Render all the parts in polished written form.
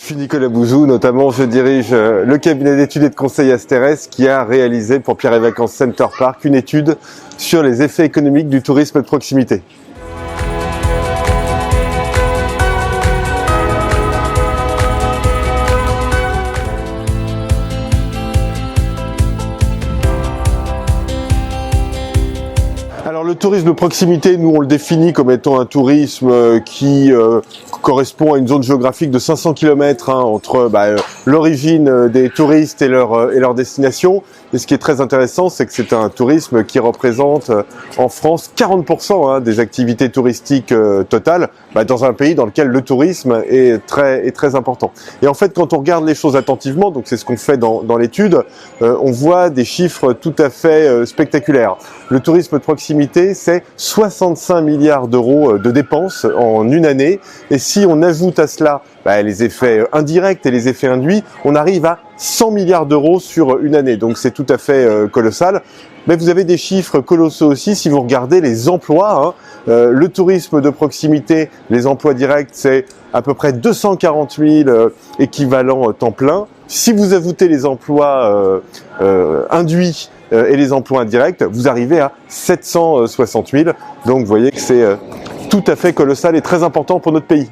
Je suis Nicolas Bouzou, notamment je dirige le cabinet d'études et de conseil Asterès qui a réalisé pour Pierre et Vacances Center Park une étude sur les effets économiques du tourisme de proximité. Alors le tourisme de proximité, nous on le définit comme étant un tourisme qui correspond à une zone géographique de 500 km entre l'origine des touristes et leur destination. Et ce qui est très intéressant, c'est que c'est un tourisme qui représente en France 40% des activités touristiques totales, dans un pays dans lequel le tourisme est très important. Et en fait, quand on regarde les choses attentivement, donc c'est ce qu'on fait dans l'étude, on voit des chiffres tout à fait spectaculaires. Le tourisme de proximité, c'est 65 milliards d'euros de dépenses en une année. Et si on ajoute à cela les effets indirects et les effets induits, on arrive à 100 milliards d'euros sur une année. Donc c'est tout à fait colossal. Mais vous avez des chiffres colossaux aussi si vous regardez les emplois. Le tourisme de proximité, les emplois directs, c'est à peu près 240 000 équivalents temps plein. Si vous ajoutez les emplois induits et les emplois indirects, vous arrivez à 760 000. Donc vous voyez que c'est tout à fait colossal et très important pour notre pays.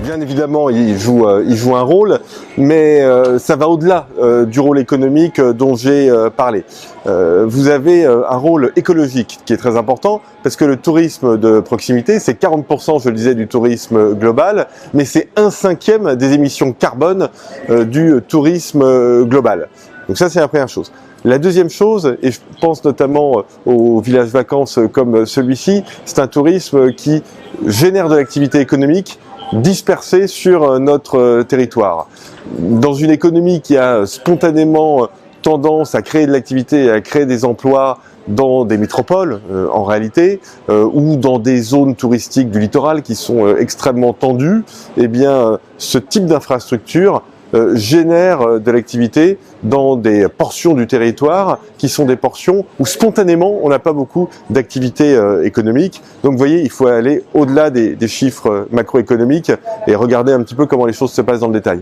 Bien évidemment, il joue un rôle, mais ça va au-delà du rôle économique dont j'ai parlé. Vous avez un rôle écologique qui est très important, parce que le tourisme de proximité, c'est 40%, je le disais, du tourisme global, mais c'est 1/5 des émissions carbone du tourisme global. Donc ça, c'est la première chose. La deuxième chose, et je pense notamment aux villages vacances comme celui-ci, c'est un tourisme qui génère de l'activité économique dispersée sur notre territoire. Dans une économie qui a spontanément tendance à créer de l'activité et à créer des emplois dans des métropoles, en réalité, ou dans des zones touristiques du littoral qui sont extrêmement tendues, eh bien, ce type d'infrastructure génère de l'activité dans des portions du territoire qui sont des portions où spontanément on n'a pas beaucoup d'activité économique. Donc vous voyez, il faut aller au-delà des chiffres macroéconomiques et regarder un petit peu comment les choses se passent dans le détail.